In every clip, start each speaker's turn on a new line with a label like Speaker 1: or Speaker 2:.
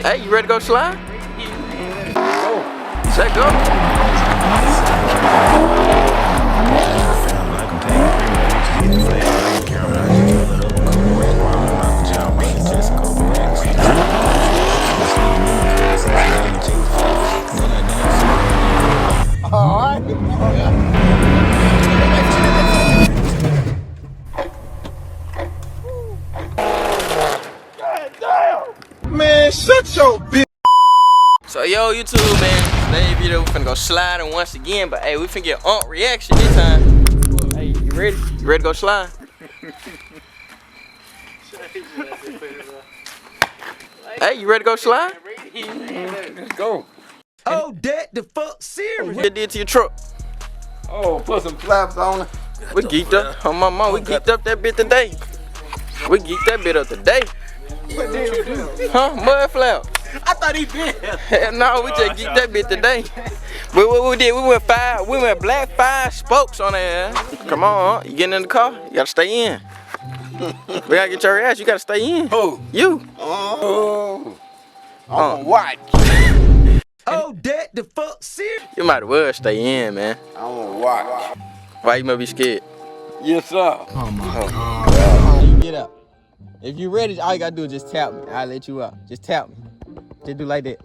Speaker 1: Hey, you ready to go slide? Go. Say go.
Speaker 2: Man, shut your bitch.
Speaker 1: So yo, YouTube, man, today's video we finna go sliding once again, but hey, we finna get reaction this time. Hey, you ready? You ready to go slide? Hey, you ready to go slide?
Speaker 2: Let's go.
Speaker 3: Oh, that the fuck serious?
Speaker 1: What you did to your truck?
Speaker 2: Oh, put some flaps on it.
Speaker 1: We geeked up. Oh my mom, we geeked up that bit today. We geeked that bit up today.
Speaker 2: What did you do?
Speaker 1: Huh? Mud flap.
Speaker 2: I thought he did.
Speaker 1: Hell no, we just geeked that bit today. But what we did, we went black 5 spokes on there. Come on, you getting in the car? You gotta stay in. We gotta get your ass, you gotta stay in.
Speaker 2: Who?
Speaker 1: You.
Speaker 2: Oh. I'm gonna watch.
Speaker 3: Oh, that the fuck serious?
Speaker 1: You might as well stay in, man.
Speaker 2: I'm gonna watch.
Speaker 1: Why you must be scared?
Speaker 2: Yes, sir.
Speaker 3: Oh my God. You get up. If you ready, all you gotta do is just tap me. I'll let you out. Just tap me. Just do like that.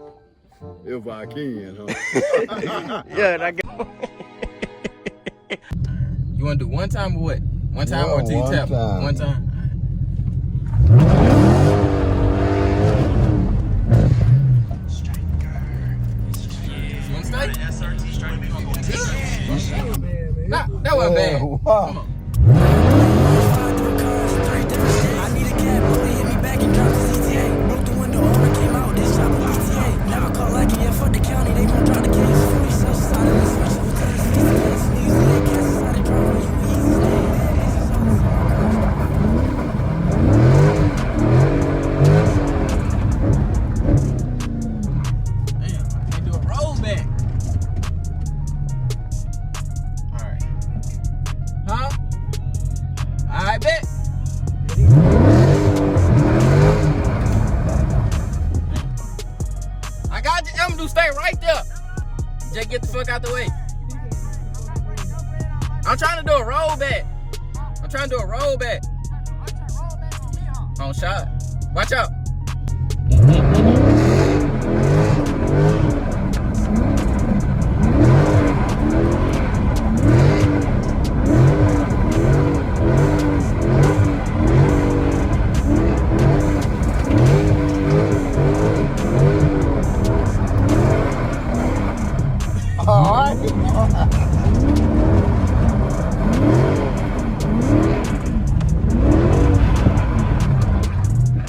Speaker 2: If I can, huh?
Speaker 3: Yeah, I got. You wanna do one time or what? One time or till you tap me? One time. You wanna stay? Nah, that wasn't bad. Come on. Stay right there. Just get the fuck out the way. I'm trying to do a rollback. I'm trying to do a rollback. On shot. Watch out.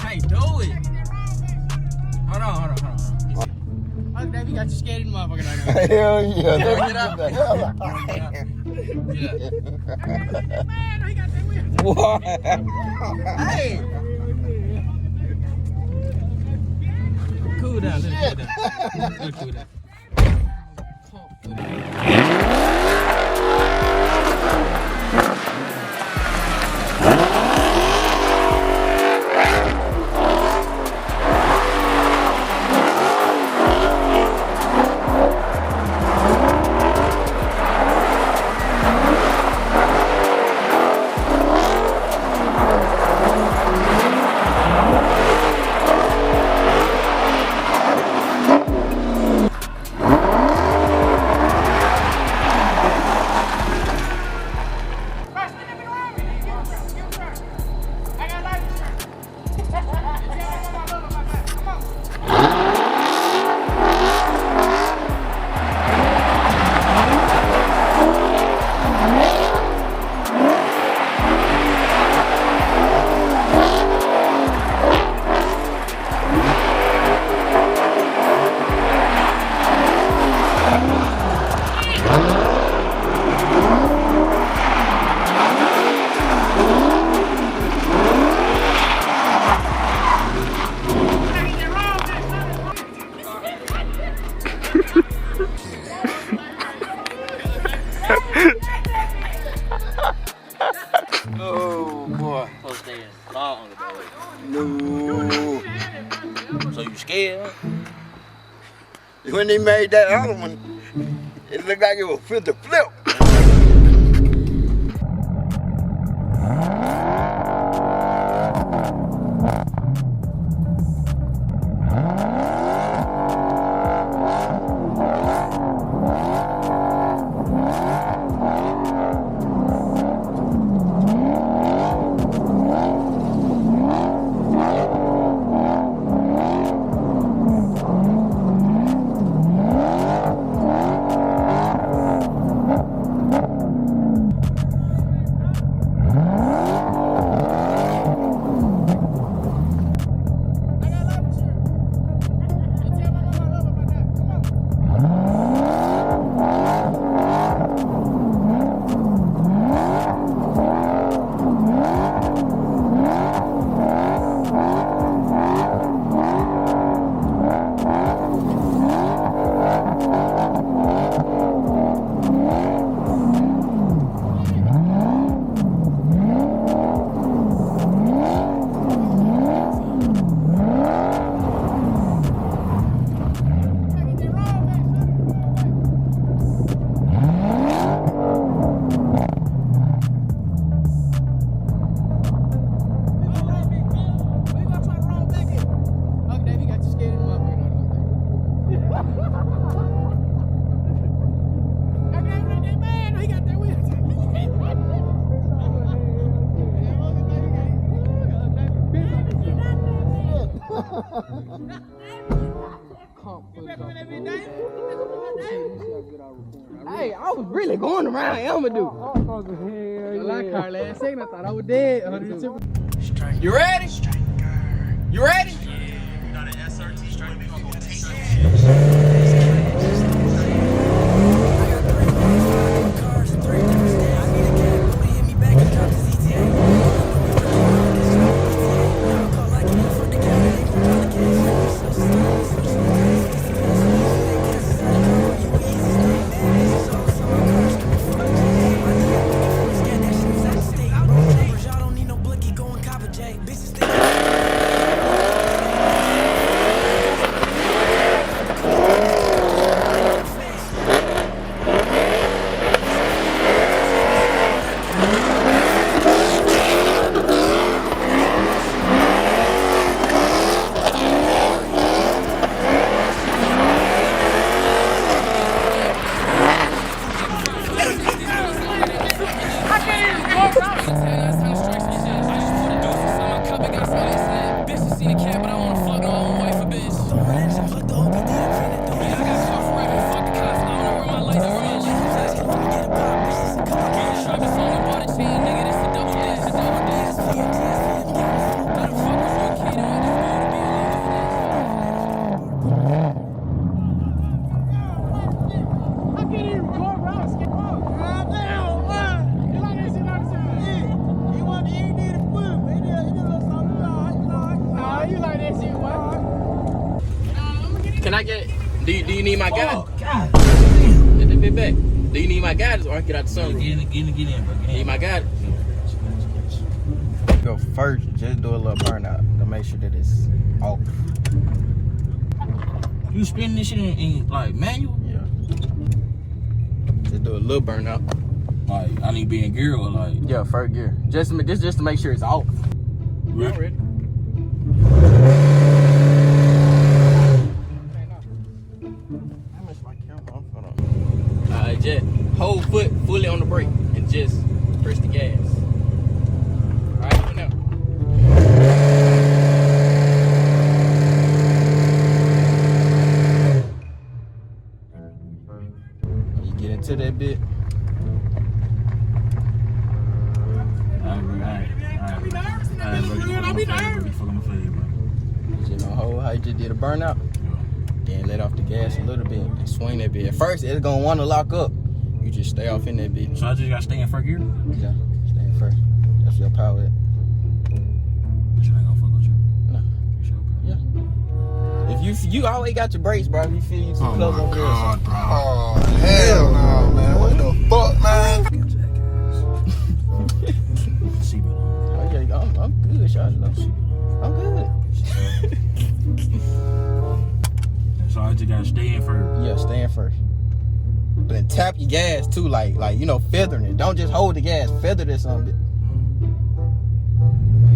Speaker 3: Hey, do it. Hold on. Oh, Dave, you got you scared of the motherfucker.
Speaker 2: Hell yeah.
Speaker 3: Get up.
Speaker 2: What?
Speaker 3: Hey. Cool down. Let's cool down.
Speaker 1: hell.
Speaker 2: When they made that other one, it looked like it was fit to flip.
Speaker 3: Hey, I was really going around Elma dude. Like car last second, I thought I was dead. You ready? You ready? Got an SRT strike. We gonna go take Can I get? Do you need my guide?
Speaker 4: Oh, God damn.
Speaker 3: Get that bit back. Do you need my guide or I get out the sunroof?
Speaker 4: Get in, bro.
Speaker 3: Need my guide?
Speaker 1: Go first, just do a little burnout to make sure that it's off.
Speaker 4: You spinning this shit in like manual?
Speaker 1: Yeah. Just do a little burnout.
Speaker 4: Like I need to be in gear or like?
Speaker 3: Yeah, first gear. Just to make sure it's off.
Speaker 4: Ready?
Speaker 3: Just hold foot fully on the brake and just press the gas. Alright, go now. You get into that bit. You know, hold how you just did a burnout. Then let off the gas a little bit and swing that bit. At first, it's gonna want to lock up. You just stay off in that bit.
Speaker 4: So I just gotta stay in first gear?
Speaker 3: Yeah, stay in first. That's your power.
Speaker 4: But you ain't gonna fuck with you?
Speaker 3: No.
Speaker 4: You sure, bro?
Speaker 3: Yeah. If you always got your brakes, bro. If you feel you too close on there.
Speaker 2: Bro. Oh, hell no, man. What the fuck, man?
Speaker 4: Seatbelt on.
Speaker 3: Oh, yeah, I'm good, Charlie. I'm good.
Speaker 4: just gotta stay in first.
Speaker 3: Yeah, stay in first. But then tap your gas too, like you know, feathering it. Don't just hold the gas, feather this on bit.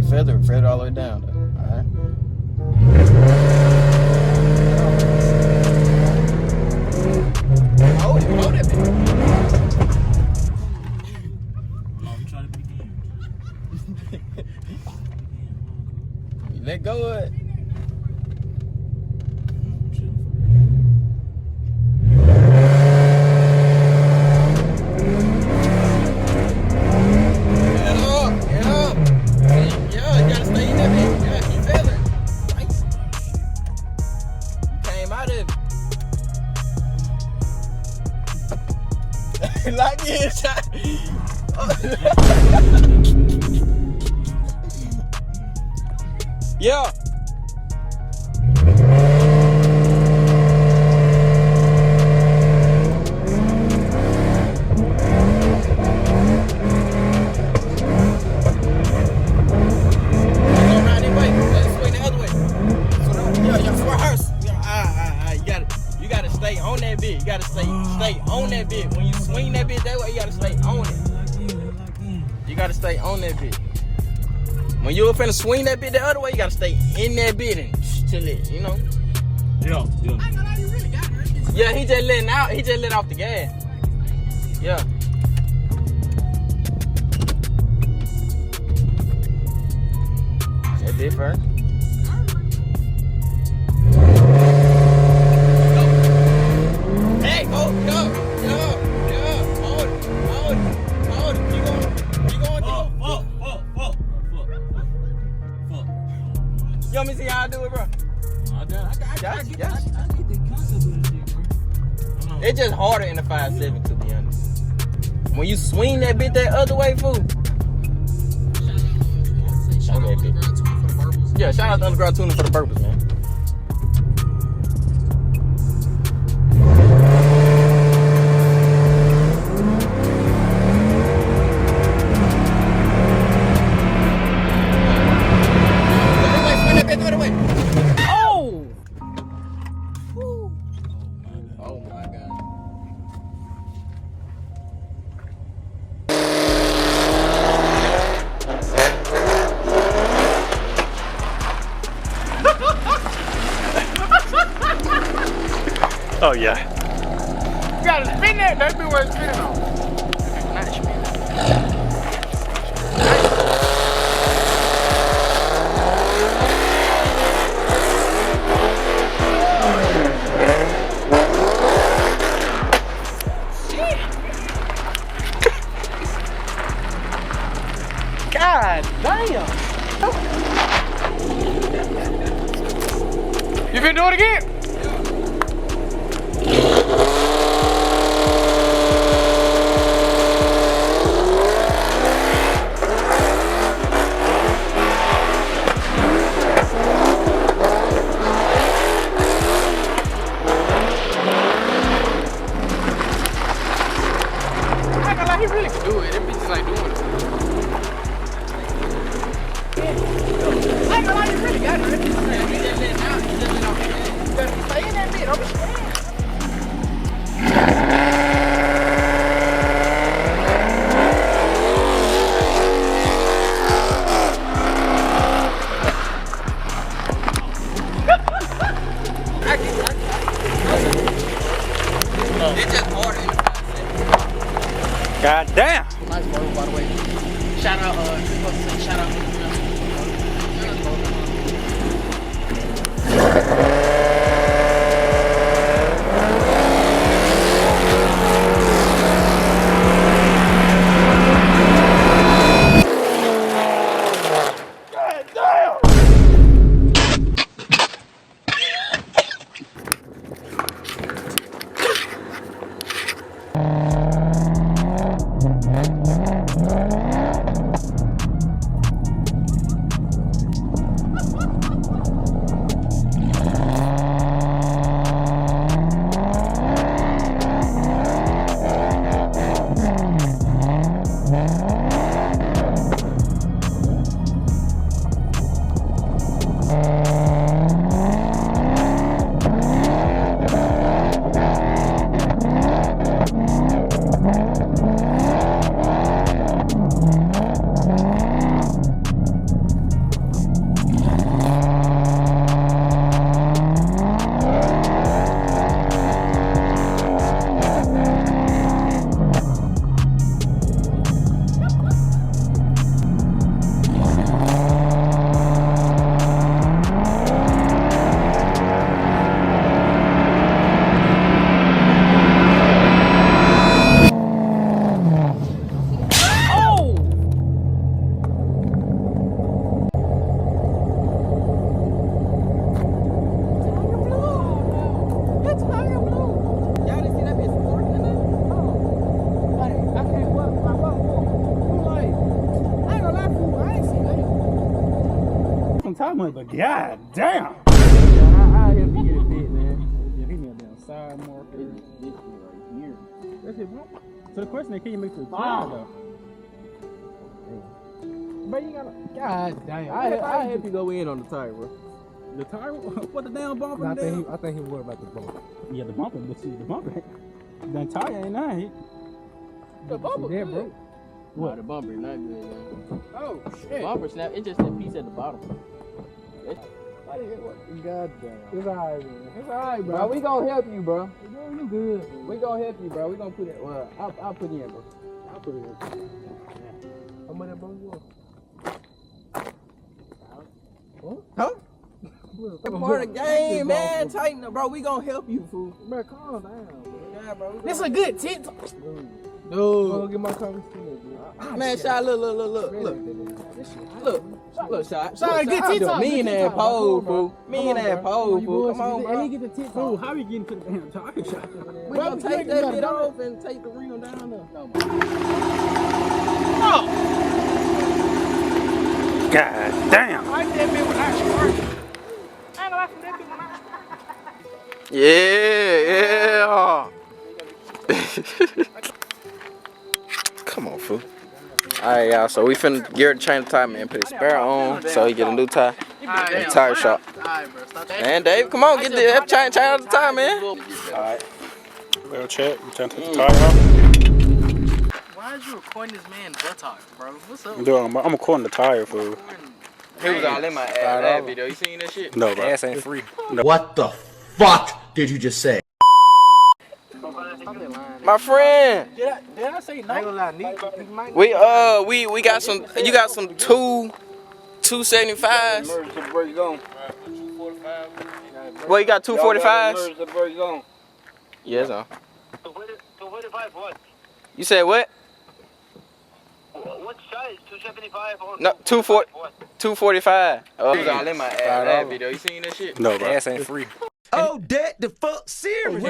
Speaker 3: Feather it all the way down though. Alright. Hold it bit.
Speaker 4: I'm trying to begin.
Speaker 3: You let go of it. Like this. Yeah. You gotta stay on that bit. You gotta stay on that bit. When you swing that bit that way, you gotta stay on it. You gotta stay on that bit. When you're finna swing that bit the other way, you gotta stay in that bit and till it, you know.
Speaker 4: Yeah.
Speaker 3: Yeah, he just letting out. He just let off the gas. Yeah. That bit first. Hey, go. Hold it. You going through?
Speaker 4: Fuck.
Speaker 3: You want me to see how I do it, bro?
Speaker 4: I got you.
Speaker 3: Got you.
Speaker 4: I need the concept of this shit, bro.
Speaker 3: It's just harder in the 5.7, to be honest. When you swing that bit that other way, fool. Okay, bit. Yeah, shout out to Underground Tuning for the purpose, man.
Speaker 1: Oh yeah.
Speaker 3: You gotta spin that. That's be where it's spinning on. Not spinning. God damn. You finna do it again? He really could do it. Them bitches like doing it. I ain't gonna lie, you really got it. Them bitches like, he just let it out. He just let it off. You better stay in that bit. Don't be scared. It's just harder in the 5.7.
Speaker 1: God damn.
Speaker 3: Nice bro, by the way. Shout out, shout out. God damn.
Speaker 5: much, but god damn.
Speaker 3: I help you get it fit, man.
Speaker 5: Yeah, he need a damn side marker.
Speaker 3: This shit right here.
Speaker 5: That's it, bro. So the question is, can you make the tire though?
Speaker 3: But you gotta. God damn. I help you go in on the tire, bro.
Speaker 5: The tire? What the damn bumper?
Speaker 3: I think he worried about the bumper.
Speaker 5: Yeah, the bumper, but see, the bumper. The tire ain't nice.
Speaker 3: The bumper
Speaker 5: dead, bro.
Speaker 3: What? Nah, the bumper not good, man.
Speaker 5: Oh
Speaker 3: The
Speaker 5: shit.
Speaker 3: bumper snap. It's just that piece at the bottom. God damn. It's alright, man. It's alright, bro. We gonna help you, bro. You good. We gonna help you, bro. We gonna put it. Well, I'll put it in, bro. I'll put it in. How much that bro you want? Huh? It's part of the game, man. Tighten up, bro. We gonna help you, fool. Bro, calm down, bro. Yeah, bro.
Speaker 6: This a good tip.
Speaker 3: Dude. Get my comments. Man, Shot, look. Look, Shot.
Speaker 6: Sorry, good TikTok.
Speaker 3: Me and that pole, fool. Me and that pole, fool. Come on, bro.
Speaker 6: Let me get the tip.
Speaker 5: Oh, how we getting to the damn tire shop?
Speaker 3: We gonna take that bit off and take the rim down there.
Speaker 5: God damn.
Speaker 6: I did that bit when I scored. I ain't gonna lie from that bit when I.
Speaker 1: Yeah. Come on, fool. Alright, y'all. So we finna Garrett change the tire, man. Put his spare on so he get a new tire. At the tire shop. Man, Dave, come on, get the change out the tire, man. Alright.
Speaker 5: Well, check. You trying to take the tire off?
Speaker 6: Why is you recording this man buttocks, bro? What's up?
Speaker 5: I'm recording the tire, fool.
Speaker 1: He was all in my ad video. You seen that shit?
Speaker 5: No, bro.
Speaker 1: Ass ain't free.
Speaker 5: No.
Speaker 7: What the fuck did you just say?
Speaker 1: My friend.
Speaker 6: Did I say no?
Speaker 1: We got some. You got some 275s. Well, you got 245s. Yes, sir.
Speaker 8: 245 what?
Speaker 1: You said what?
Speaker 8: What size? 275 or
Speaker 1: No, 245. Oh, he was all in my ad video. You seen that shit?
Speaker 5: No, bro.
Speaker 1: Ass ain't free.
Speaker 7: Oh, that the fuck serious?